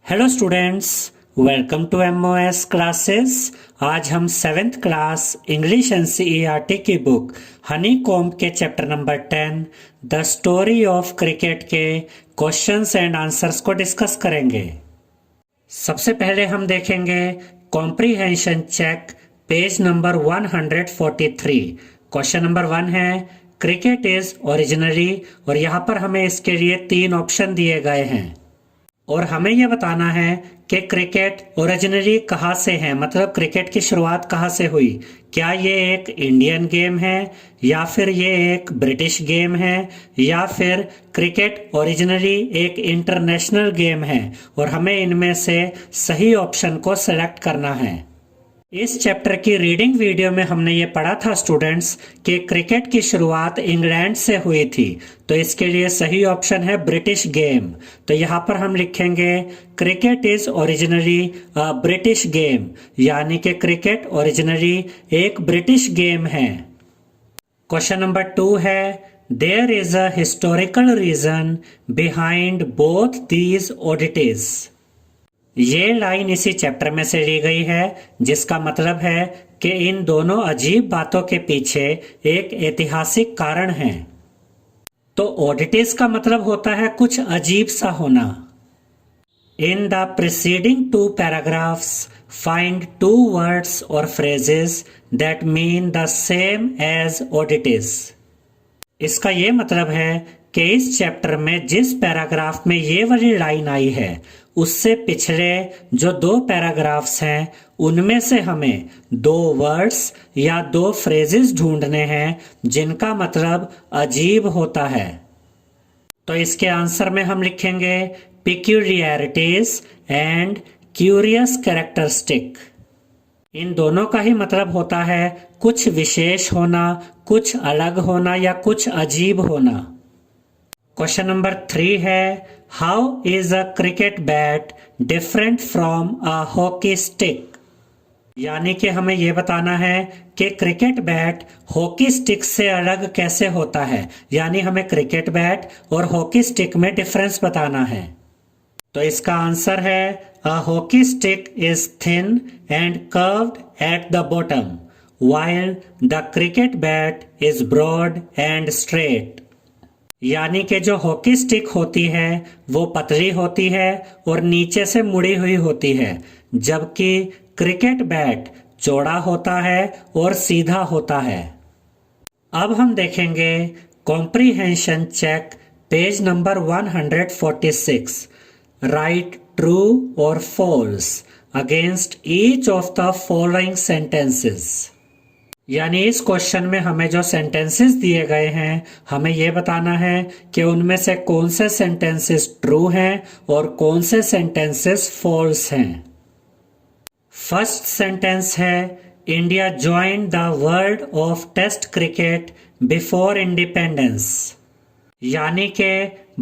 Hello students, welcome to MOS classes. आज हम 7th class English NCERT की book honeycomb के chapter number 10 the story of cricket के questions and answers को discuss करेंगे। सबसे पहले हम देखेंगे comprehension check, page number 143। Question number 1 है क्रिकेट इज ओरिजिनली, और यहाँ पर हमें इसके लिए 3 ऑप्शन दिए गए हैं और हमें यह बताना है कि क्रिकेट ओरिजिनली कहाँ से है, मतलब क्रिकेट की शुरुआत कहाँ से हुई। क्या ये एक इंडियन गेम है, या फिर ये एक ब्रिटिश गेम है, या फिर क्रिकेट ओरिजिनली एक इंटरनेशनल गेम है, और हमें इनमें से सही ऑप्शन को सेलेक्ट करना है। इस चैप्टर की रीडिंग वीडियो में हमने ये पढ़ा था स्टूडेंट्स कि क्रिकेट की शुरुआत इंग्लैंड से हुई थी, तो इसके लिए सही ऑप्शन है ब्रिटिश गेम। तो यहाँ पर हम लिखेंगे cricket is originally a British game, यानी कि क्रिकेट ओरिजिनली एक ब्रिटिश गेम है। क्वेश्चन नंबर 2 है there is a historical reason behind both these oddities. ये लाइन इसी चैप्टर में से ली गई है, जिसका मतलब है कि इन दोनों अजीब बातों के पीछे एक ऐतिहासिक कारण है। तो ओडिटीज का मतलब होता है कुछ अजीब सा होना। In the preceding 2 paragraphs find 2 words और phrases that mean the same as oddities. इसका ये मतलब है कि इस चैप्टर में जिस पैराग्राफ में ये वाली लाइन आई है, उससे पिछले जो 2 पैराग्राफ्स हैं उनमें से हमें 2 वर्ड्स या 2 फ्रेजेस ढूंढने हैं जिनका मतलब अजीब होता है। तो इसके आंसर में हम लिखेंगे पिक्यूलियरिटीज एंड क्यूरियस कैरेक्टरिस्टिक। इन दोनों का ही मतलब होता है कुछ विशेष होना, कुछ अलग होना या कुछ अजीब होना। क्वेश्चन नंबर 3 है how is a cricket bat different from a hockey stick. यानी कि हमें यह बताना है कि क्रिकेट बैट हॉकी स्टिक से अलग कैसे होता है, यानी हमें क्रिकेट बैट और हॉकी स्टिक में डिफरेंस बताना है। तो इसका आंसर है a hockey stick is thin and curved at the bottom while the cricket bat is broad and straight। यानी कि जो हॉकी स्टिक होती है वो पतली होती है और नीचे से मुड़ी हुई होती है, जबकि क्रिकेट बैट चौड़ा होता है और सीधा होता है। अब हम देखेंगे comprehension check, page number 146। Write true और false against each of the following sentences. यानी इस क्वेश्चन में हमें जो सेंटेंसेस दिए गए हैं, हमें यह बताना है कि उनमें से कौन से सेंटेंसेस ट्रू हैं और कौन से सेंटेंसेस फॉल्स हैं। फर्स्ट सेंटेंस है India joined the world of test cricket before independence. यानी कि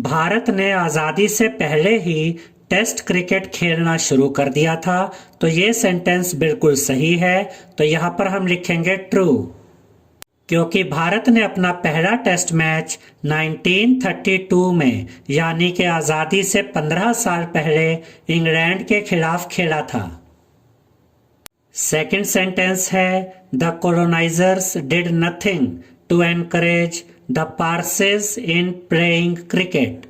भारत ने आज़ादी से पहले ही टेस्ट क्रिकेट खेलना शुरू कर दिया था। तो ये सेंटेंस बिल्कुल सही है, तो यहाँ पर हम लिखेंगे ट्रू, क्योंकि भारत ने अपना पहला टेस्ट मैच 1932 में, यानी कि आज़ादी से 15 साल पहले इंग्लैंड के खिलाफ खेला था। सेकंड सेंटेंस है the colonisers did nothing to encourage the Parsees in playing cricket.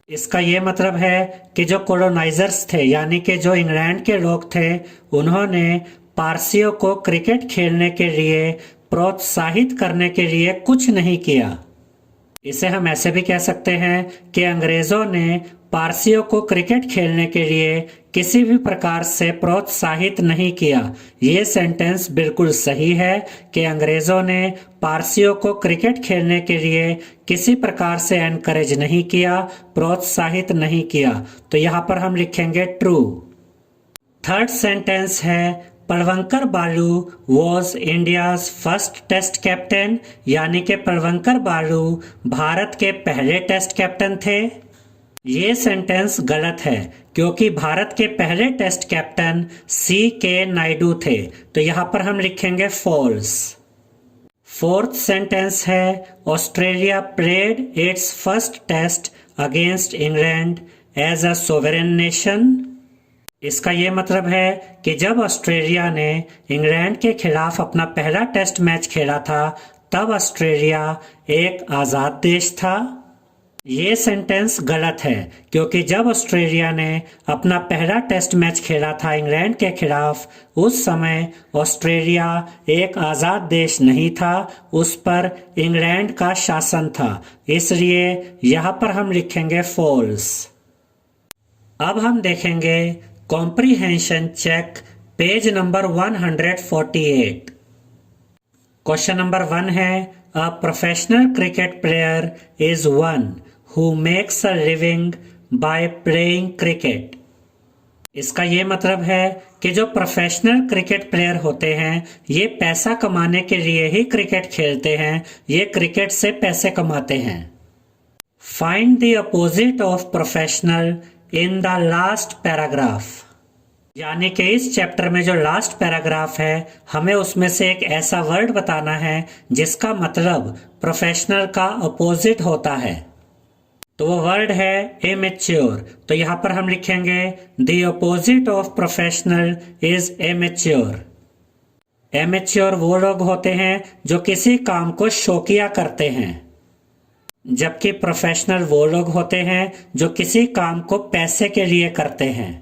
इसका ये मतलब है कि जो कॉलोनाइजर्स थे, यानी कि जो इंग्लैंड के लोग थे, उन्होंने पारसियों को क्रिकेट खेलने के लिए प्रोत्साहित करने के लिए कुछ नहीं किया। इसे हम ऐसे भी कह सकते हैं कि अंग्रेजों ने पारसियों को क्रिकेट खेलने के लिए किसी भी प्रकार से प्रोत्साहित नहीं किया। ये सेंटेंस बिल्कुल सही है कि अंग्रेजों ने पारसियों को क्रिकेट खेलने के लिए किसी प्रकार से एनकरेज नहीं किया, प्रोत्साहित नहीं किया। तो यहाँ पर हम लिखेंगे ट्रू। थर्ड सेंटेंस है Palwankar Baloo was India's first test captain. यानी कि पलवंकर बालू भारत के पहले टेस्ट कैप्टन थे। ये सेंटेंस गलत है, क्योंकि भारत के पहले टेस्ट कैप्टन C.K. नायडू थे। तो यहाँ पर हम लिखेंगे फॉल्स। फोर्थ सेंटेंस है Australia played its first test against England as a sovereign nation. इसका ये मतलब है कि जब ऑस्ट्रेलिया ने इंग्लैंड के खिलाफ अपना पहला टेस्ट मैच खेला था तब ऑस्ट्रेलिया एक आज़ाद देश था। ये सेंटेंस गलत है क्योंकि जब ऑस्ट्रेलिया ने अपना पहला टेस्ट मैच खेला था इंग्लैंड के खिलाफ उस समय ऑस्ट्रेलिया एक आज़ाद देश नहीं था, उस पर इंग्लैंड का शासन था, इसलिए यहाँ पर हम लिखेंगे फॉल्स। अब हम देखेंगे comprehension check page number 148। Question number 1 है a professional cricket player is one who makes a living by playing cricket. इसका ये मतलब है कि जो प्रोफेशनल क्रिकेट प्लेयर होते हैं ये पैसा कमाने के लिए ही क्रिकेट खेलते हैं, ये क्रिकेट से पैसे कमाते हैं। Find the opposite of professional in the last paragraph. यानी कि इस चैप्टर में जो लास्ट पैराग्राफ है हमें उसमें से एक ऐसा वर्ड बताना है जिसका मतलब प्रोफेशनल का अपोजिट होता है। तो वो वर्ड है इमेच्योर। तो यहां पर हम लिखेंगे the opposite of professional is immature. Immature वो लोग होते हैं जो किसी काम को शौकिया करते हैं, जबकि प्रोफेशनल वो लोग होते हैं जो किसी काम को पैसे के लिए करते हैं।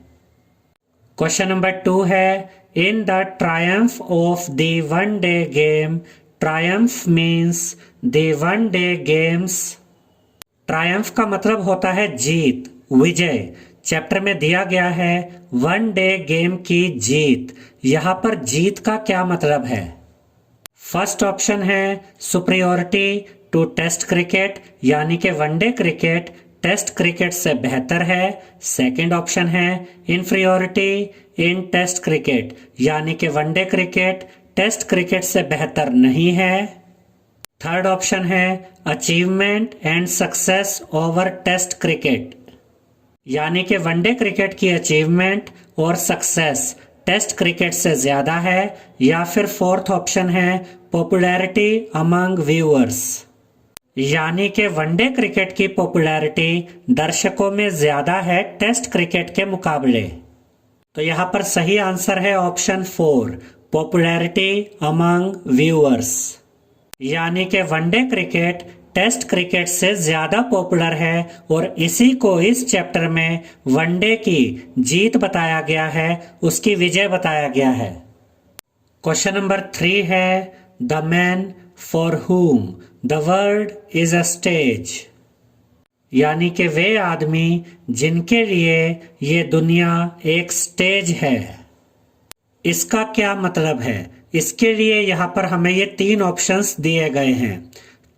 क्वेश्चन नंबर 2 है in the Triumph of the one day game. Triumph means the one day games. Triumph का मतलब होता है जीत, विजय। चैप्टर में दिया गया है वन डे गेम की जीत। यहां पर जीत का क्या मतलब है? फर्स्ट ऑप्शन है सुपरियोरिटी टू टेस्ट क्रिकेट, यानी कि वनडे क्रिकेट टेस्ट क्रिकेट से बेहतर है। सेकंड ऑप्शन है इंफीरियोरिटी इन टेस्ट क्रिकेट, यानी कि वनडे क्रिकेट टेस्ट क्रिकेट से बेहतर नहीं है। थर्ड ऑप्शन है achievement and success over test cricket, यानी कि वनडे क्रिकेट की अचीवमेंट और सक्सेस टेस्ट क्रिकेट से ज्यादा है। या फिर फोर्थ ऑप्शन है पॉपुलैरिटी अमंग व्यूअर्स, यानी कि वनडे क्रिकेट की पॉपुलैरिटी दर्शकों में ज्यादा है टेस्ट क्रिकेट के मुकाबले। तो यहां पर सही आंसर है ऑप्शन 4 पॉपुलैरिटी अमंग व्यूअर्स, यानी कि वनडे क्रिकेट टेस्ट क्रिकेट से ज्यादा पॉपुलर है और इसी को इस चैप्टर में वनडे की जीत बताया गया है, उसकी विजय बताया गया है। क्वेश्चन नंबर 3 है the man for whom the world is a stage, यानी कि वे आदमी जिनके लिए ये दुनिया एक स्टेज है। इसका क्या मतलब है? इसके लिए यहाँ पर हमें ये 3 ऑप्शंस दिए गए हैं।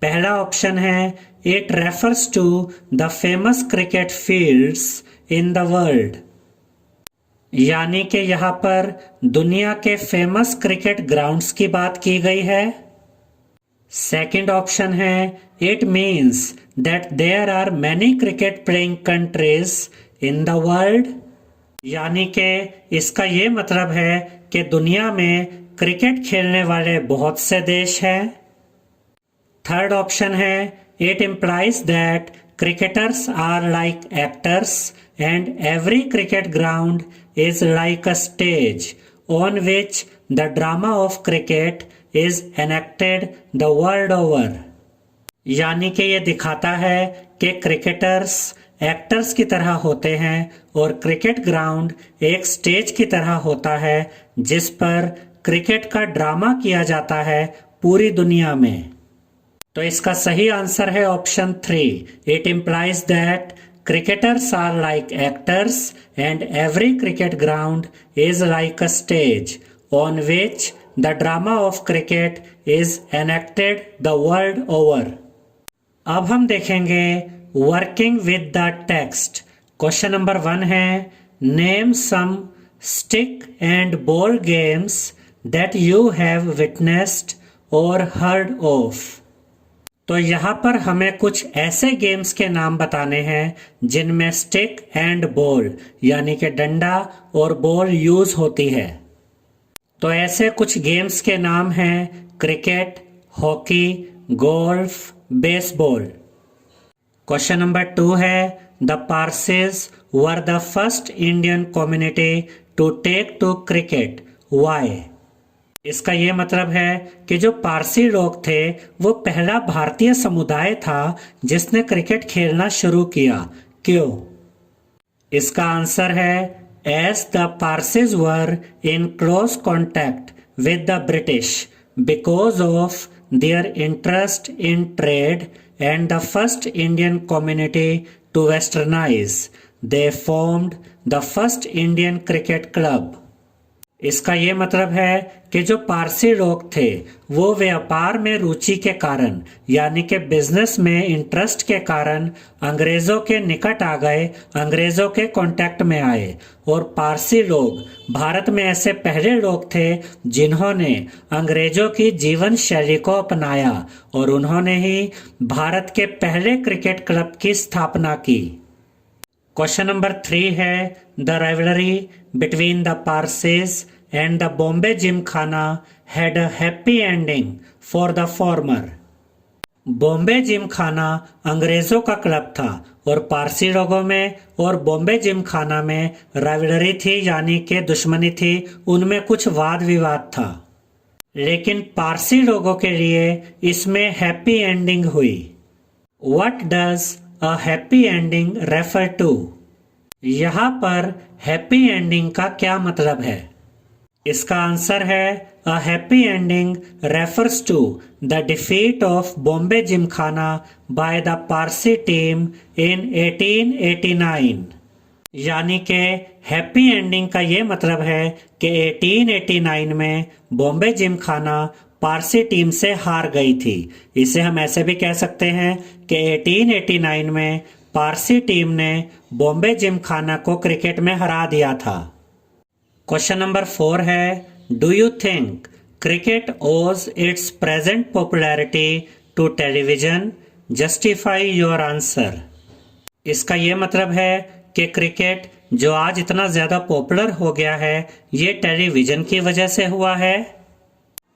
पहला ऑप्शन है it refers to the famous cricket fields in the world, यानी कि यहाँ पर दुनिया के फेमस क्रिकेट ग्राउंड्स की बात की गई है। सेकंड ऑप्शन है it means that there are many cricket playing countries in the world, यानी कि इसका ये मतलब है कि दुनिया में क्रिकेट खेलने वाले बहुत से देश हैं। थर्ड ऑप्शन है it implies that cricketers are like actors and every cricket ground is like a stage on which the drama of cricket is enacted the world over, यानी कि ये दिखाता है कि क्रिकेटर्स एक्टर्स की तरह होते हैं और क्रिकेट ग्राउंड एक स्टेज की तरह होता है जिस पर क्रिकेट का ड्रामा किया जाता है पूरी दुनिया में। तो इसका सही आंसर है option 3 it implies that cricketers are like actors and every cricket ground is like a stage on which the drama of cricket is enacted the world over. अब हम देखेंगे working with the text. Question number 1 है name some stick and ball games that you have witnessed or heard of. तो यहाँ पर हमें कुछ ऐसे गेम्स के नाम बताने हैं जिनमें स्टिक एंड बॉल यानी कि डंडा और बॉल यूज होती है। तो ऐसे कुछ गेम्स के नाम हैं cricket, hockey, golf, baseball. Question number 2 है the Parsis were the first Indian community to take to cricket. Why? इसका ये मतलब है कि जो पारसी लोग थे वो पहला भारतीय समुदाय था जिसने क्रिकेट खेलना शुरू किया। क्यों? इसका आंसर है as the Parsis were in close contact with the British because of their interest in trade and the first Indian community to westernize, they formed the first Indian Cricket Club. इसका ये मतलब है कि जो पारसी लोग थे वो व्यापार में रुचि के कारण यानी कि बिजनेस में इंटरेस्ट के कारण अंग्रेजों के निकट आ गए, अंग्रेजों के कांटेक्ट में आए और पारसी लोग भारत में ऐसे पहले लोग थे जिन्होंने अंग्रेजों की जीवन शैली को अपनाया और उन्होंने ही भारत के पहले क्रिकेट क्लब की स्थापना की। क्वेश्चन नंबर 3 है the rivalry between the Parsis and the Bombay Gymkhana had a happy ending for the former. Bombay Gymkhana अंग्रेजों का क्लब था और पारसी लोगों में और बॉम्बे जिमखाना में राइवलरी थी यानी कि दुश्मनी थी, उनमें कुछ वाद विवाद था, लेकिन पारसी लोगों के लिए इसमें हैप्पी एंडिंग हुई। What does a happy ending refer to? यहाँ पर हैप्पी एंडिंग का क्या मतलब है? इसका आंसर है a happy ending refers to the defeat of Bombay Gymkhana by the Parsi team in 1889। यानी कि हैप्पी एंडिंग का ये मतलब है कि 1889 में बॉम्बे जिमखाना पारसी टीम से हार गई थी। इसे हम ऐसे भी कह सकते हैं कि 1889 में पारसी टीम ने बॉम्बे जिमखाना को क्रिकेट में हरा दिया था। क्वेश्चन नंबर 4 है do you think cricket owes its present popularity to television? Justify your answer. इसका ये मतलब है कि क्रिकेट जो आज इतना ज्यादा पॉपुलर हो गया है ये टेलीविजन की वजह से हुआ है।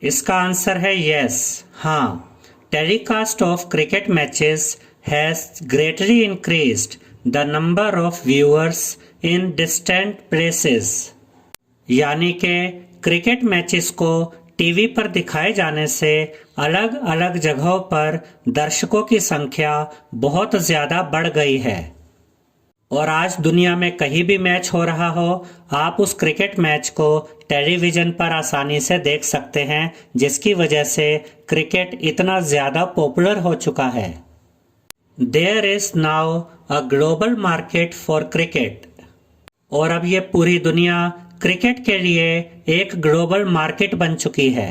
इसका आंसर है यस, हाँ। Telecast of cricket matches has greatly increased the number of viewers in distant places. यानी कि क्रिकेट मैचेस को टीवी पर दिखाए जाने से अलग अलग जगहों पर दर्शकों की संख्या बहुत ज्यादा बढ़ गई है और आज दुनिया में कहीं भी मैच हो रहा हो आप उस क्रिकेट मैच को टेलीविजन पर आसानी से देख सकते हैं, जिसकी वजह से क्रिकेट इतना ज्यादा पॉपुलर हो चुका है। There is now a global market for cricket. और अब ये पूरी दुनिया क्रिकेट के लिए एक ग्लोबल मार्केट बन चुकी है।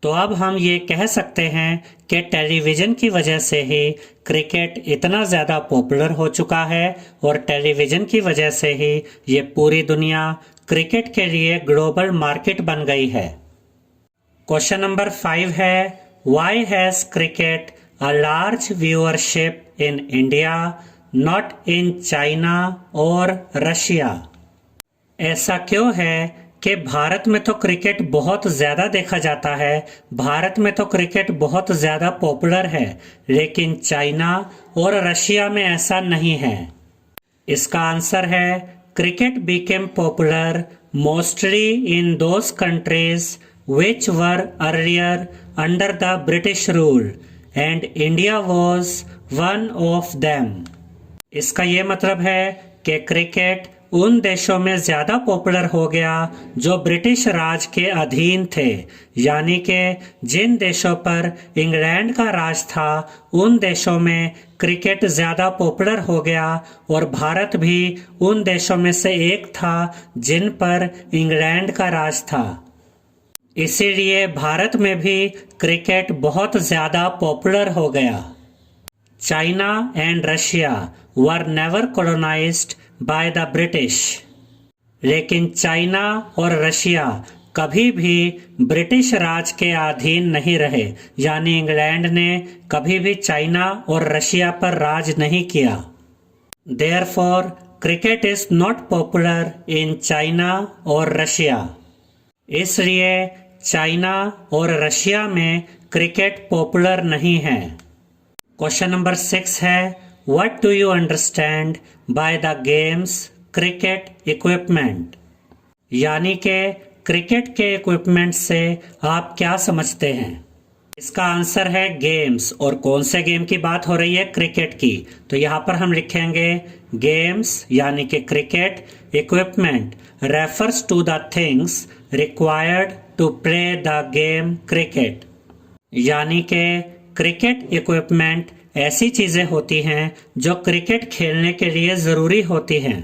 तो अब हम ये कह सकते हैं कि टेलीविजन की वजह से ही क्रिकेट इतना ज़्यादा पॉपुलर हो चुका है और टेलीविजन की वजह से ही ये पूरी दुनिया क्रिकेट के लिए ग्लोबल मार्केट बन गई है। क्वेश्चन नंबर 5 है why has cricket a large viewership in India not in China और रशिया? ऐसा क्यों है कि भारत में तो क्रिकेट बहुत ज़्यादा देखा जाता है, भारत में तो क्रिकेट बहुत ज़्यादा पॉपुलर है, लेकिन चाइना और रशिया में ऐसा नहीं है? इसका आंसर है cricket became popular mostly in those countries which were earlier under the British rule and India was one of them. इसका ये मतलब है कि क्रिकेट उन देशों में ज़्यादा पॉपुलर हो गया जो ब्रिटिश राज के अधीन थे, यानी कि जिन देशों पर इंग्लैंड का राज था उन देशों में क्रिकेट ज़्यादा पॉपुलर हो गया और भारत भी उन देशों में से एक था जिन पर इंग्लैंड का राज था। इसीलिए भारत में भी क्रिकेट बहुत ज़्यादा पॉपुलर हो गया। China and Russia were never colonised by the British. लेकिन चाइना और रशिया कभी भी ब्रिटिश राज के अधीन नहीं रहे, यानी इंग्लैंड ने कभी भी चाइना और रशिया पर राज नहीं किया। Therefore cricket is not popular in China और रशिया। इसलिए चाइना और रशिया में क्रिकेट पॉपुलर नहीं है। क्वेश्चन नंबर 6 है what do you understand by the games cricket equipment? यानी कि क्रिकेट के इक्विपमेंट से आप क्या समझते हैं? इसका आंसर है गेम्स। और कौन से गेम की बात हो रही है? क्रिकेट की। तो यहाँ पर हम लिखेंगे गेम्स यानी कि cricket. Equipment refers to the things required to play the game cricket. यानी कि क्रिकेट इक्विपमेंट ऐसी चीजें होती हैं जो क्रिकेट खेलने के लिए जरूरी होती हैं।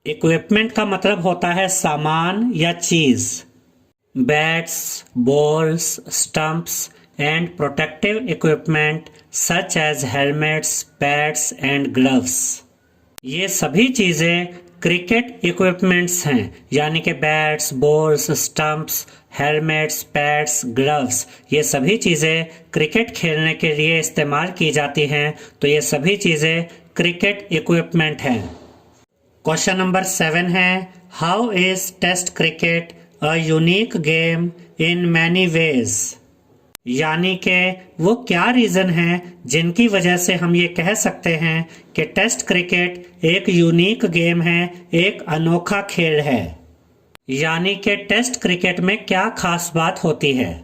इक्विपमेंट का मतलब होता है सामान या चीज। Bats, balls, stumps and protective equipment such as helmets, pads and gloves। ये सभी चीजें क्रिकेट इक्विपमेंट्स हैं, यानी कि bats, balls, stumps, helmets, pads, gloves, ये सभी चीजें क्रिकेट खेलने के लिए इस्तेमाल की जाती हैं। तो ये सभी चीजें क्रिकेट इक्विपमेंट हैं। क्वेश्चन नंबर 7 है, how is test cricket a unique game in many ways. यानी कि वो क्या रीजन है जिनकी वजह से हम ये कह सकते हैं कि टेस्ट क्रिकेट एक यूनिक गेम है, एक अनोखा खेल है। यानी कि टेस्ट क्रिकेट में क्या खास बात होती है?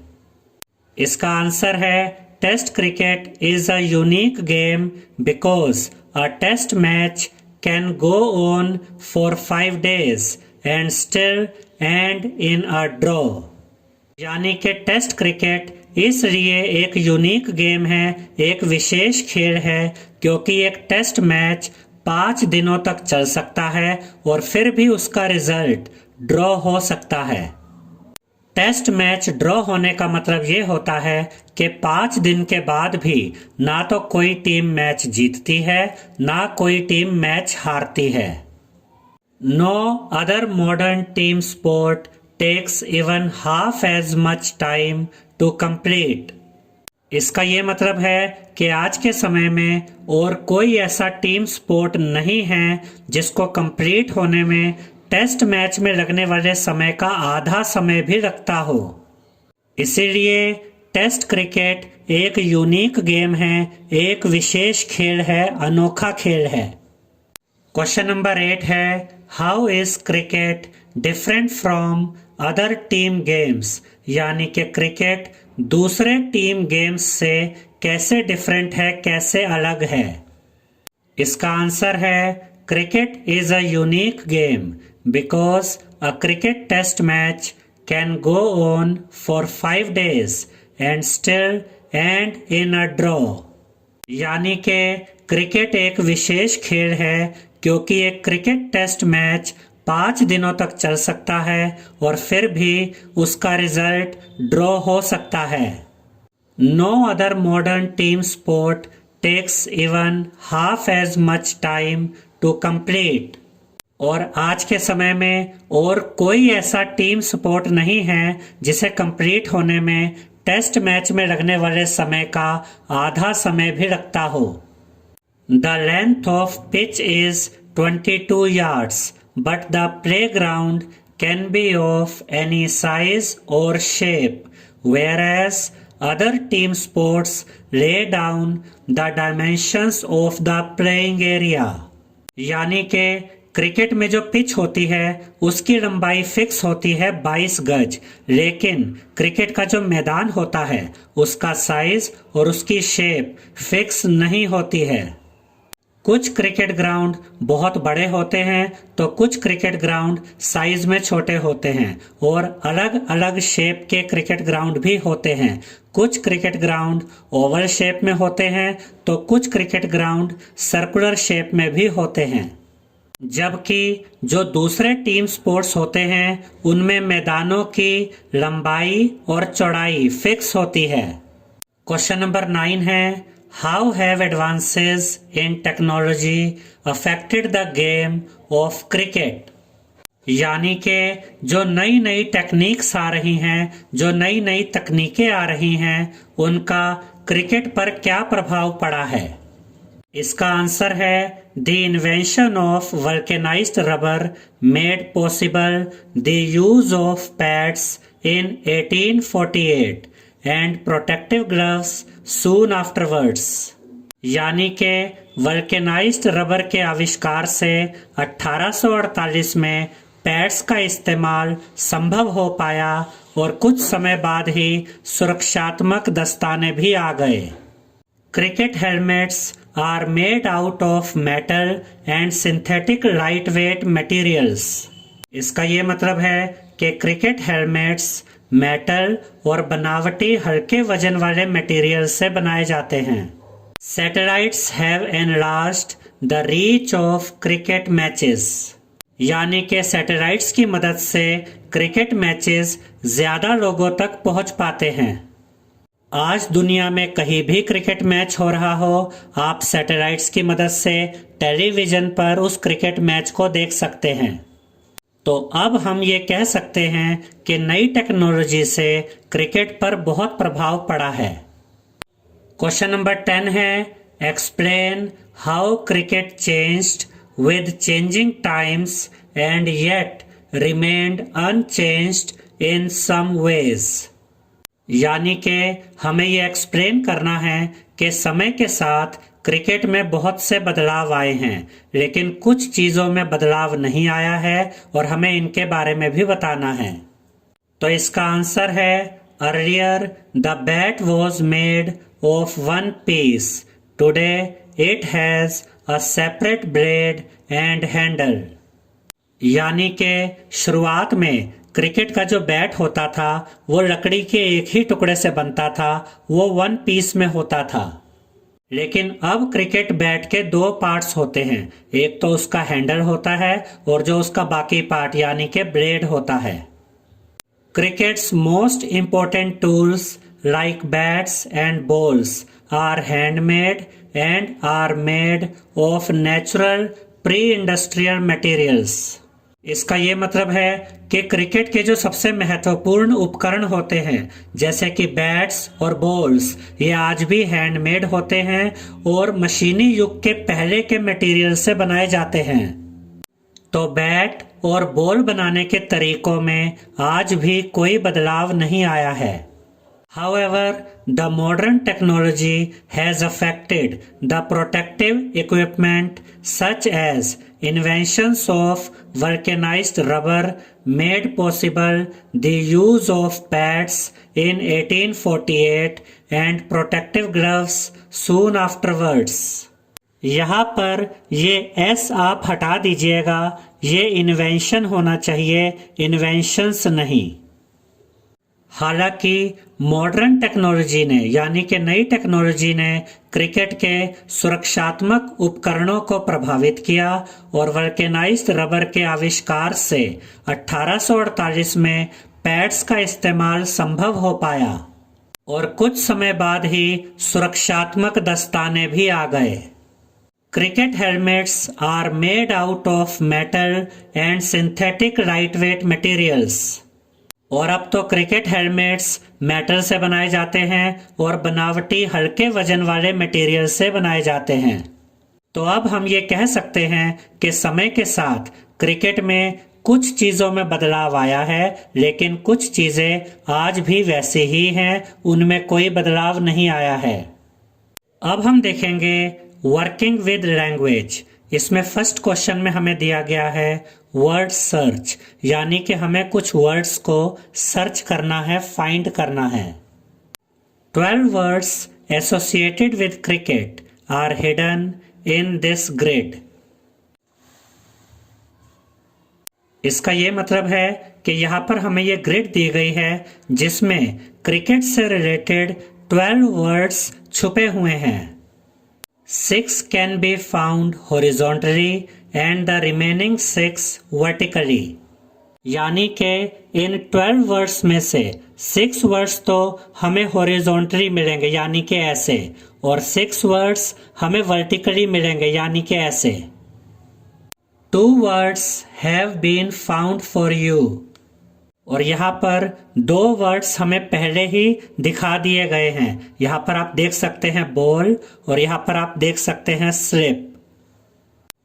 इसका आंसर है test cricket is a unique game because a test match can go on for 5 days and still end in a draw. यानी कि टेस्ट क्रिकेट इसलिए एक यूनिक गेम है, एक विशेष खेल है, क्योंकि एक टेस्ट मैच 5 दिनों तक चल सकता है और फिर भी उसका रिजल्ट ड्रॉ हो सकता है। टेस्ट मैच ड्रॉ होने का मतलब ये होता है कि 5 दिन के बाद भी ना तो कोई टीम मैच जीतती है, ना कोई टीम मैच हारती है। No other modern team sport takes even half as much time to complete. इसका ये मतलब है कि आज के समय में और कोई ऐसा टीम स्पोर्ट नहीं है जिसको कंप्लीट होने में टेस्ट मैच में लगने वाले समय का आधा समय भी लगता हो। इसीलिए टेस्ट क्रिकेट एक यूनिक गेम है, एक विशेष खेल है, अनोखा खेल है। क्वेश्चन नंबर 8 है, how is cricket different from other team games. यानी कि क्रिकेट दूसरे टीम गेम्स से कैसे डिफरेंट है, कैसे अलग है? इसका आंसर है cricket is a unique game because a cricket test match can go on for 5 days and still end in a draw. यानी कि क्रिकेट एक विशेष खेल है क्योंकि एक क्रिकेट टेस्ट मैच 5 दिनों तक चल सकता है और फिर भी उसका रिजल्ट ड्रॉ हो सकता है। No other modern team sport takes even half as much time to complete. और आज के समय में और कोई ऐसा टीम स्पोर्ट नहीं है जिसे कंप्लीट होने में टेस्ट मैच में लगने वाले समय का आधा समय भी लगता हो। The length of pitch is 22 yards, but the playground can be of any size or shape, whereas other team sports lay down the dimensions of the playing area। यानी कि क्रिकेट में जो पिच होती है उसकी लंबाई फिक्स होती है 22 गज, लेकिन क्रिकेट का जो मैदान होता है उसका साइज और उसकी शेप फिक्स नहीं होती है। कुछ क्रिकेट ग्राउंड बहुत बड़े होते हैं तो कुछ क्रिकेट ग्राउंड साइज में छोटे होते हैं और अलग अलग शेप के क्रिकेट ग्राउंड भी होते हैं। कुछ क्रिकेट ग्राउंड ओवल शेप में होते हैं तो कुछ क्रिकेट ग्राउंड सर्कुलर शेप में भी होते हैं। जबकि जो दूसरे टीम स्पोर्ट्स होते हैं उनमें मैदानों की लंबाई और चौड़ाई फिक्स होती है। क्वेश्चन नंबर 9 है, How have advances in technology affected the game of cricket? यानी कि जो नई नई टेक्निक्स आ रही हैं, जो नई नई तकनीकें आ रही हैं, उनका क्रिकेट पर क्या प्रभाव पड़ा है? इसका आंसर है the invention of vulcanised rubber made possible the use of pads in 1848 and protective gloves soon afterwards. यानी कि वल्केनाइज्ड रबर के आविष्कार से 1848 में पैड्स का इस्तेमाल संभव हो पाया और कुछ समय बाद ही सुरक्षात्मक दस्ताने भी आ गए। Cricket helmets are made out of metal and synthetic light weight materials. इसका ये मतलब है कि क्रिकेट हेलमेट्स मेटल और बनावटी हल्के वजन वाले मटेरियल से बनाए जाते हैं। Satellites have enlarged the reach of cricket matches, यानी कि सैटेलाइट्स की मदद से क्रिकेट मैचेस ज्यादा लोगों तक पहुंच पाते हैं। आज दुनिया में कहीं भी क्रिकेट मैच हो रहा हो, आप सैटेलाइट्स की मदद से टेलीविजन पर उस क्रिकेट मैच को देख सकते हैं। तो अब हम ये कह सकते हैं कि नई टेक्नोलॉजी से क्रिकेट पर बहुत प्रभाव पड़ा है। क्वेश्चन नंबर 10 है, explain how cricket changed with changing times and yet remained unchanged in some ways. यानी कि हमें ये एक्सप्लेन करना है कि समय के साथ क्रिकेट में बहुत से बदलाव आए हैं, लेकिन कुछ चीज़ों में बदलाव नहीं आया है और हमें इनके बारे में भी बताना है। तो इसका आंसर है, earlier the bat was made of one piece, today it has a separate blade and handle. यानी कि शुरुआत में क्रिकेट का जो बैट होता था वो लकड़ी के एक ही टुकड़े से बनता था, वो वन पीस में होता था। लेकिन अब क्रिकेट बैट के दो पार्ट्स होते हैं, एक तो उसका हैंडल होता है और जो उसका बाकी पार्ट यानी कि ब्लेड होता है। Cricket's most important tools like bats and balls are handmade and are made of natural pre industrial materials. इसका ये मतलब है कि क्रिकेट के जो सबसे महत्वपूर्ण उपकरण होते हैं जैसे कि बैट्स और बॉल्स, ये आज भी हैंडमेड होते हैं और मशीनी युग के पहले के मटेरियल से बनाए जाते हैं। तो बैट और बॉल बनाने के तरीकों में आज भी कोई बदलाव नहीं आया है। However, the modern technology has affected the protective equipment such as inventions of vulcanized rubber made possible the use of pads in 1848 and protective gloves soon afterwards. यहाँ पर ये एस आप हटा दीजिएगा, ये इन्वेंशन होना चाहिए, इन्वेंशंस नहीं। हालांकि मॉडर्न टेक्नोलॉजी ने यानी कि नई टेक्नोलॉजी ने क्रिकेट के सुरक्षात्मक उपकरणों को प्रभावित किया और वल्केनाइज्ड रबर के आविष्कार से 1848 में पैड्स का इस्तेमाल संभव हो पाया और कुछ समय बाद ही सुरक्षात्मक दस्ताने भी आ गए। Cricket helmets are made out of metal and synthetic lightweight materials. और अब तो क्रिकेट हेलमेट्स मेटल से बनाए जाते हैं और बनावटी हल्के वजन वाले मटेरियल से बनाए जाते हैं। तो अब हम ये कह सकते हैं कि समय के साथ क्रिकेट में कुछ चीज़ों में बदलाव आया है, लेकिन कुछ चीज़ें आज भी वैसे ही हैं, उनमें कोई बदलाव नहीं आया है। अब हम देखेंगे वर्किंग विद लैंग्वेज। इसमें फर्स्ट क्वेश्चन में हमें दिया गया है वर्ड सर्च, यानी कि हमें कुछ वर्ड्स को सर्च करना है, फाइंड करना है। 12 words associated with cricket are hidden in this grid. इसका ये मतलब है कि यहाँ पर हमें ये ग्रिड दी गई है जिसमें क्रिकेट से रिलेटेड 12 वर्ड्स छुपे हुए हैं। 6 can be found horizontally and the remaining 6 vertically। यानी कि इन 12 वर्ड्स में से 6 वर्ड्स तो हमें हॉरिजॉन्टली मिलेंगे यानी कि ऐसे, और 6 वर्ड्स हमें वर्टिकली मिलेंगे यानी कि ऐसे। 2 words have been found for you। और यहाँ पर 2 वर्ड्स हमें पहले ही दिखा दिए गए हैं। यहाँ पर आप देख सकते हैं बॉल और यहाँ पर आप देख सकते हैं स्लिप।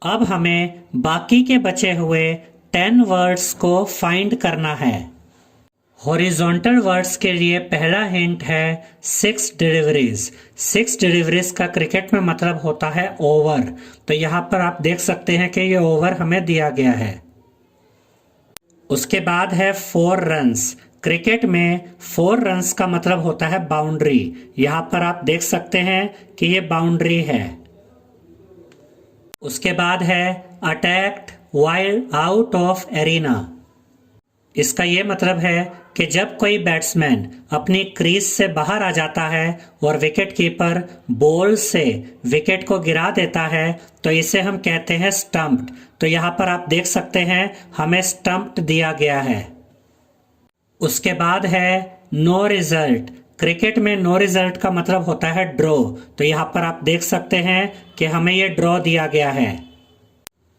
अब हमें बाकी के बचे हुए 10 वर्ड्स को फाइंड करना है। हॉरिजॉन्टल वर्ड्स के लिए पहला हिंट है 6 डिलीवरीज। 6 डिलीवरीज का क्रिकेट में मतलब होता है ओवर। तो यहाँ पर आप देख सकते हैं कि ये ओवर हमें दिया गया है। उसके बाद है 4 रन्स। क्रिकेट में 4 रन्स का मतलब होता है बाउंड्री। यहां पर आप देख सकते हैं कि ये बाउंड्री है। उसके बाद है attacked while out of arena. इसका ये मतलब है कि जब कोई बैट्समैन अपनी क्रीज से बाहर आ जाता है और विकेट कीपर बॉल से विकेट को गिरा देता है तो इसे हम कहते हैं स्टंप्ड। तो यहाँ पर आप देख सकते हैं हमें स्टंप्ड दिया गया है। उसके बाद है नो रिजल्ट। क्रिकेट में नो रिजल्ट का मतलब होता है ड्रॉ। तो यहाँ पर आप देख सकते हैं कि हमें ये ड्रॉ दिया गया है।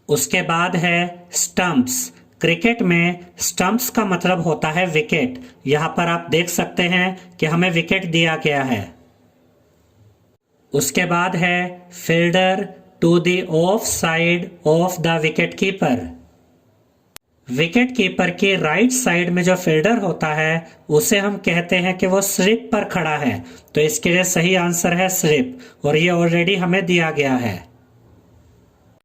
उसके बाद है स्टंप्स। क्रिकेट में स्टंप्स का मतलब होता है विकेट। यहां पर आप देख सकते हैं कि हमें विकेट दिया गया है। उसके बाद है fielder to the off side of the wicket keeper. Wicket keeper की राइट साइड में जो फील्डर होता है उसे हम कहते हैं कि वो स्लिप पर खड़ा है। तो इसके लिए सही आंसर है स्लिप और ये ऑलरेडी हमें दिया गया है।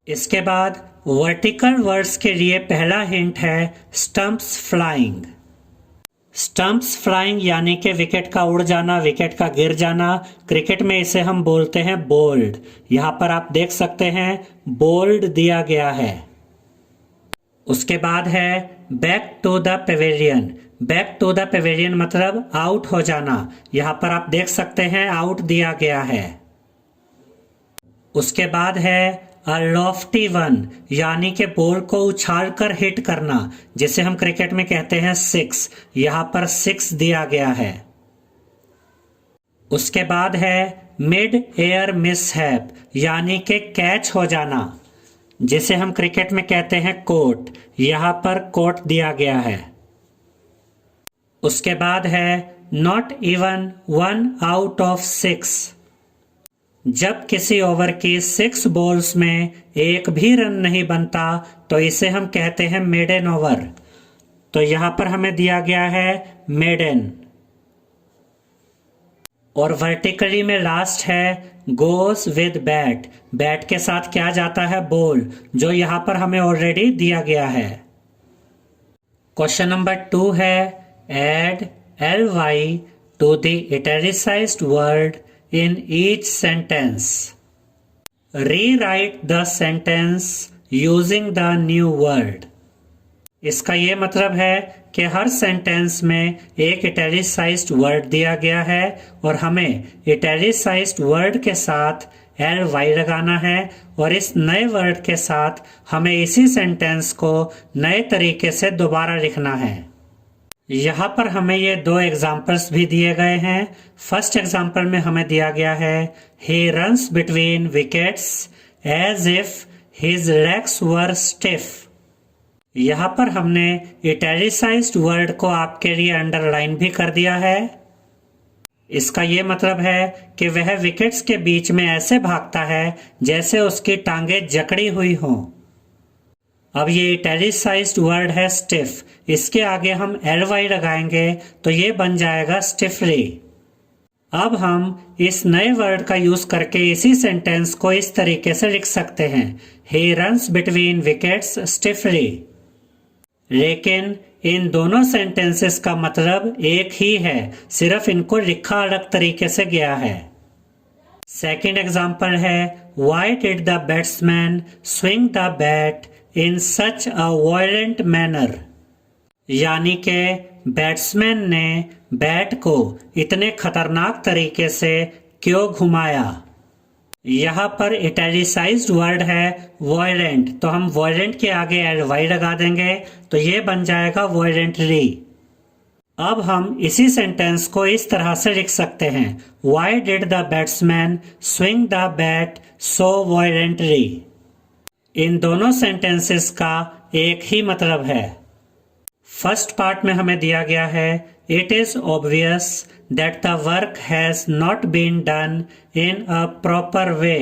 इसके बाद वर्टिकल वर्ड्स के लिए पहला हिंट है स्टंप्स फ्लाइंग। स्टंप्स फ्लाइंग यानी कि विकेट का उड़ जाना, विकेट का गिर जाना। क्रिकेट में इसे हम बोलते हैं बोल्ड। यहां पर आप देख सकते हैं बोल्ड दिया गया है। उसके बाद है back to the pavilion. Back to the pavilion मतलब आउट हो जाना। यहां पर आप देख सकते हैं आउट दिया गया है। उसके बाद है अ लॉफ्टी वन यानी कि बॉल को उछाल कर हिट करना, जिसे हम क्रिकेट में कहते हैं सिक्स। यहां पर 6 दिया गया है। उसके बाद है मिड एयर मिसहैप यानी कि कैच हो जाना, जिसे हम क्रिकेट में कहते हैं कोट। यहां पर कोट दिया गया है। उसके बाद है नॉट इवन 1 आउट ऑफ 6। जब किसी ओवर की 6 बॉल्स में एक भी रन नहीं बनता तो इसे हम कहते हैं मेडन ओवर। तो यहां पर हमें दिया गया है मेडन। और वर्टिकली में लास्ट है गोस विद बैट। बैट के साथ क्या जाता है बॉल, जो यहां पर हमें ऑलरेडी दिया गया है। क्वेश्चन नंबर 2 है add ly to the italicised word in each sentence. Rewrite the sentence using the new word. इसका ये मतलब है कि हर सेंटेंस में एक इटैलिसाइज्ड वर्ड दिया गया है और हमें इटैलिसाइज्ड वर्ड के साथ ly लगाना है और इस नए वर्ड के साथ हमें इसी सेंटेंस को नए तरीके से दोबारा लिखना है। यहाँ पर हमें ये 2 एग्जाम्पल्स भी दिए गए हैं। फर्स्ट एग्जाम्पल में हमें दिया गया है he runs between wickets as if his legs were stiff। यहाँ पर हमने इटैलिसाइज्ड वर्ड को आपके लिए अंडरलाइन भी कर दिया है। इसका ये मतलब है कि वह विकेट्स के बीच में ऐसे भागता है जैसे उसकी टांगें जकड़ी हुई हों। अब ये इटैलिसाइज्ड वर्ड है स्टिफ। इसके आगे हम ly लगाएंगे तो ये बन जाएगा स्टिफली। अब हम इस नए वर्ड का यूज करके इसी सेंटेंस को इस तरीके से लिख सकते हैं he runs between wickets stiffly। लेकिन इन दोनों सेंटेंसेस का मतलब एक ही है, सिर्फ इनको लिखा अलग तरीके से गया है। सेकंड एग्जांपल है why did the batsman swing the bat in such a violent manner। यानी कि बैट्समैन ने बैट को इतने खतरनाक तरीके से क्यों घुमाया। यहाँ पर इटैलिसाइज्ड वर्ड है वायलेंट, तो हम वायलेंट के आगे ly लगा देंगे तो ये बन जाएगा वायलेंटली। अब हम इसी सेंटेंस को इस तरह से लिख सकते हैं why did the batsman swing the bat so violently। इन दोनों सेंटेंसेस का एक ही मतलब है। फर्स्ट पार्ट में हमें दिया गया है it is obvious that the work has not been done in a proper way.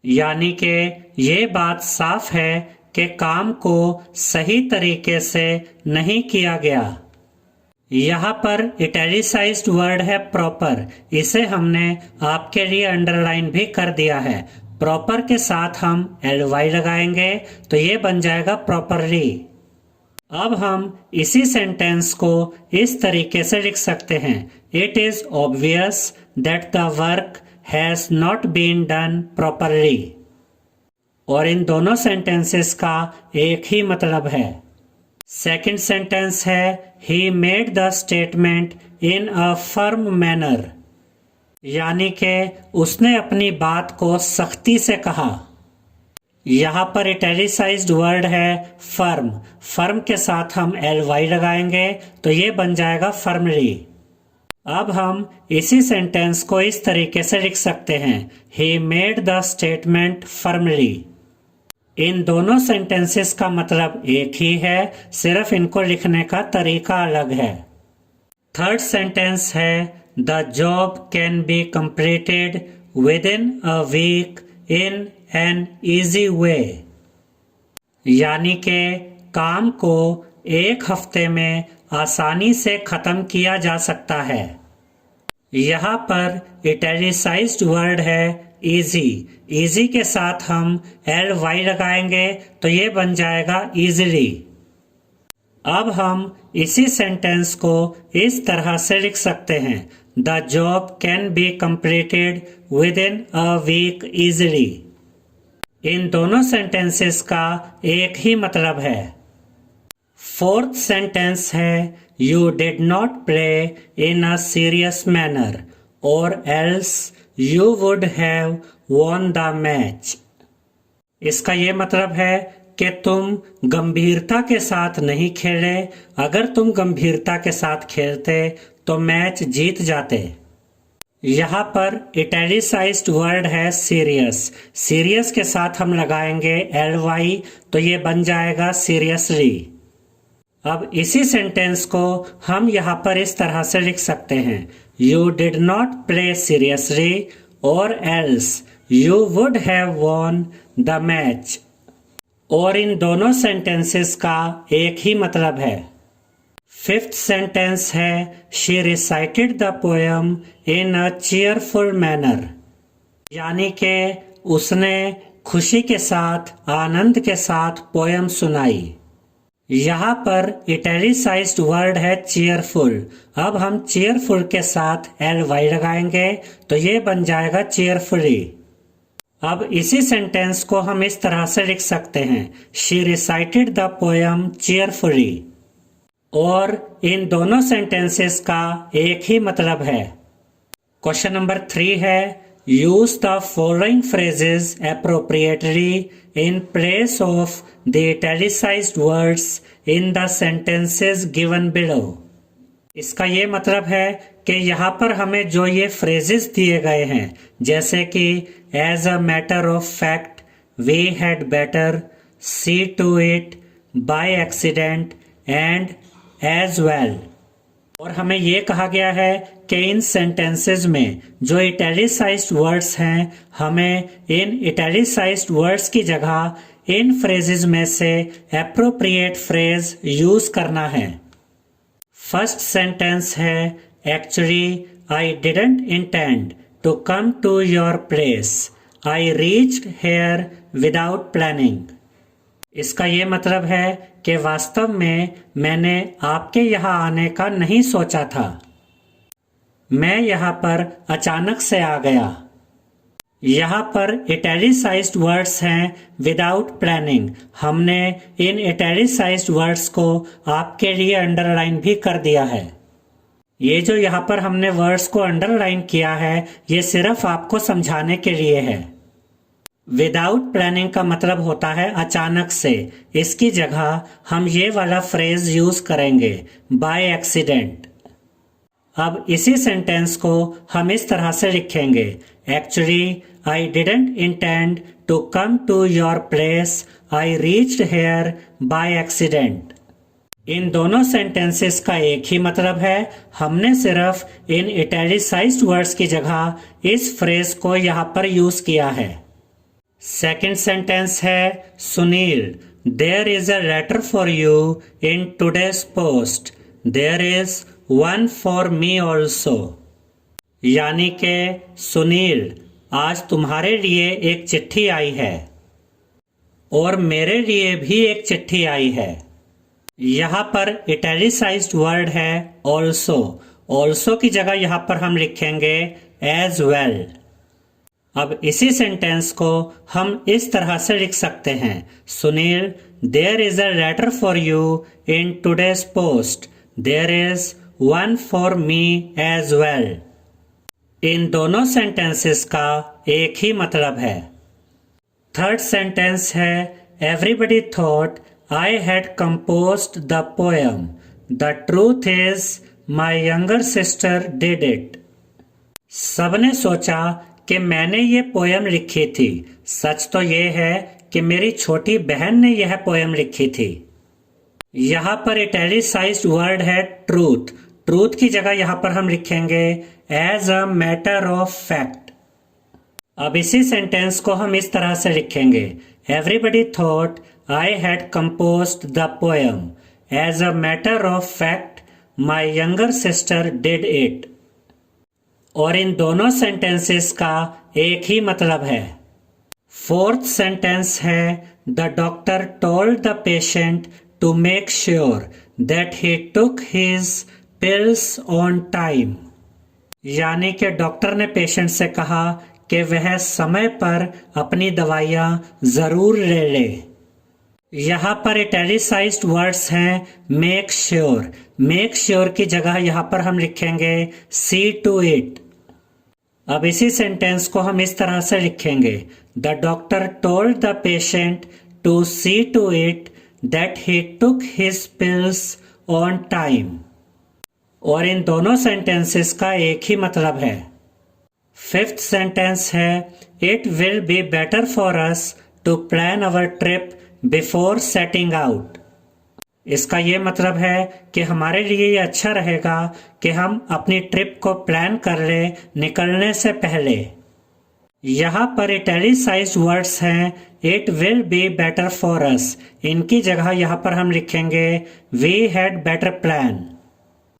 यानी कि ये बात साफ है कि काम को सही तरीके से नहीं किया गया। यहाँ पर इटैलिसाइज्ड वर्ड है प्रॉपर, इसे हमने आपके लिए अंडरलाइन भी कर दिया है। प्रॉपर के साथ हम ly लगाएंगे तो ये बन जाएगा प्रॉपरली। अब हम इसी सेंटेंस को इस तरीके से लिख सकते हैं, it is obvious that the work has not been done properly. और इन दोनों सेंटेंसेस का एक ही मतलब है। सेकंड सेंटेंस है, ही made the statement in a firm manner, यानी कि उसने अपनी बात को सख्ती से कहा। यहाँ पर इटैलिसाइज्ड वर्ड है फर्म, फर्म के साथ हम ly लगाएंगे तो ये बन जाएगा फर्मली। अब हम इसी सेंटेंस को इस तरीके से लिख सकते हैं, he made the statement firmly. इन दोनों सेंटेंसेस का मतलब एक ही है, सिर्फ इनको लिखने का तरीका अलग है। थर्ड सेंटेंस है, the job can be completed within a week in an easy way, यानी कि काम को एक हफ्ते में आसानी से खत्म किया जा सकता है। यहाँ पर इटैलिसाइज्ड वर्ड है इजी, इजी के साथ हम ly लगाएंगे तो ये बन जाएगा इजीली। अब हम इसी सेंटेंस को इस तरह से लिख सकते हैं, the job can be completed within a week easily. इन दोनों सेंटेंसेस का एक ही मतलब है। फोर्थ सेंटेंस है, you did not play in a serious manner or else you would have won the match. इसका ये मतलब है कि तुम गंभीरता के साथ नहीं खेले, अगर तुम गंभीरता के साथ खेलते तो मैच जीत जाते। यहाँ पर इटैलिसाइज्ड वर्ड है सीरियस, सीरियस के साथ हम लगाएंगे ly तो ये बन जाएगा सीरियसली। अब इसी सेंटेंस को हम यहाँ पर इस तरह से लिख सकते हैं, you did not play seriously or else you would have won the match. और इन दोनों सेंटेंसेस का एक ही मतलब है। फिफ्थ सेंटेंस है, she recited the poem in a cheerful manner, यानी कि उसने खुशी के साथ, आनंद के साथ पोएम सुनाई। यहाँ पर इटैलिसाइज्ड वर्ड है चीयरफुल, अब हम चीयरफुल के साथ ly लगाएंगे तो ये बन जाएगा चीयरफुली। अब इसी सेंटेंस को हम इस तरह से लिख सकते हैं, she recited the poem cheerfully. और इन दोनों सेंटेंसेस का एक ही मतलब है। क्वेश्चन नंबर 3 है, use the following phrases appropriately in place of the italicised words in the sentences given below. इसका ये मतलब है कि यहाँ पर हमें जो ये फ्रेजेस दिए गए हैं, जैसे कि as a matter of fact, we had better, see to it, by accident and as well, और हमें ये कहा गया है कि इन सेंटेंसेस में जो इटैलिसाइज्ड वर्ड्स हैं, हमें इन इटैलिसाइज्ड वर्ड्स की जगह इन फ्रेजेस में से एप्रोप्रिएट फ्रेज यूज करना है। फर्स्ट सेंटेंस है, actually I didn't intend to come to your place, I reached here without planning. इसका ये मतलब है कि वास्तव में मैंने आपके यहाँ आने का नहीं सोचा था, मैं यहाँ पर अचानक से आ गया। यहाँ पर इटैलिसाइज्ड वर्ड्स हैं विदाउट प्लानिंग, हमने इन इटैलिसाइज्ड वर्ड्स को आपके लिए अंडरलाइन भी कर दिया है। ये जो यहाँ पर हमने वर्ड्स को अंडरलाइन किया है, ये सिर्फ आपको समझाने के लिए है। विदाउट प्लानिंग का मतलब होता है अचानक से, इसकी जगह हम ये वाला फ्रेज यूज करेंगे, बाय एक्सीडेंट। अब इसी सेंटेंस को हम इस तरह से लिखेंगे, actually I didn't intend to come to your place, I reached here by accident. इन दोनों सेंटेंसेस का एक ही मतलब है, हमने सिर्फ इन इटैलिसाइज्ड वर्ड्स की जगह इस फ्रेज को यहाँ पर यूज किया है। सेकेंड सेंटेंस है, Sunil, there is a letter for you in today's post, there is one for me also. यानी कि सुनील, आज तुम्हारे लिए एक चिट्ठी आई है और मेरे लिए भी एक चिट्ठी आई है। यहाँ पर इटैलिसाइज्ड वर्ड है ऑल्सो। ऑल्सो की जगह यहाँ पर हम लिखेंगे एज वेल। अब इसी सेंटेंस को हम इस तरह से लिख सकते हैं, Sunil, there is a letter for you in today's post, there is one for me as well. इन दोनों सेंटेंसेस का एक ही मतलब है। थर्ड सेंटेंस है everybody thought I had composed the poem, the truth is my younger sister did it. सबने सोचा कि मैंने ये पोएम लिखी थी, सच तो ये है कि मेरी छोटी बहन ने यह पोएम लिखी थी। यहाँ पर इटैलिसाइज्ड वर्ड है ट्रूथ। ट्रूथ की जगह यहाँ पर हम लिखेंगे as a matter of fact. अब इसी सेंटेंस को हम इस तरह से लिखेंगे, everybody thought I had composed the poem, as a matter of fact my younger sister did it. और इन दोनों सेंटेंसेस का एक ही मतलब है। फोर्थ सेंटेंस है the doctor told the patient to make sure that he took his pills on time. यानी कि डॉक्टर ने पेशेंट से कहा कि वह समय पर अपनी दवाइयाँ जरूर ले ले। यहाँ पर इटैलिसाइज्ड वर्ड्स हैं मेक श्योर। मेक श्योर की जगह यहाँ पर हम लिखेंगे सी टू इट। अब इसी सेंटेंस को हम इस तरह से लिखेंगे, the doctor told the patient to see to it that he took his pills on time. और इन दोनों सेंटेंसेस का एक ही मतलब है। फिफ्थ सेंटेंस है it will be better for us to plan our trip before setting out. इसका ये मतलब है कि हमारे लिए ये अच्छा रहेगा कि हम अपनी ट्रिप को प्लान कर ले निकलने से पहले। यहाँ पर इटैलिसाइज्ड वर्ड्स हैं it will be better for अस। इनकी जगह यहाँ पर हम लिखेंगे वी हैड बेटर प्लान।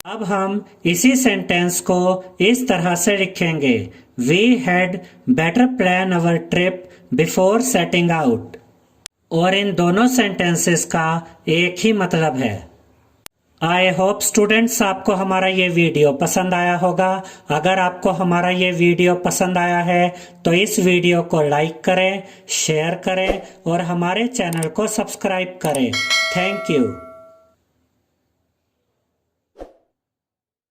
अब हम इसी सेंटेंस को इस तरह से लिखेंगे, we had better plan our trip before setting out. और इन दोनों सेंटेंसेस का एक ही मतलब है। आई होप स्टूडेंट्स आपको हमारा ये वीडियो पसंद आया होगा। अगर आपको हमारा ये वीडियो पसंद आया है तो इस वीडियो को लाइक करें, शेयर करें और हमारे चैनल को सब्सक्राइब करें। Thank you.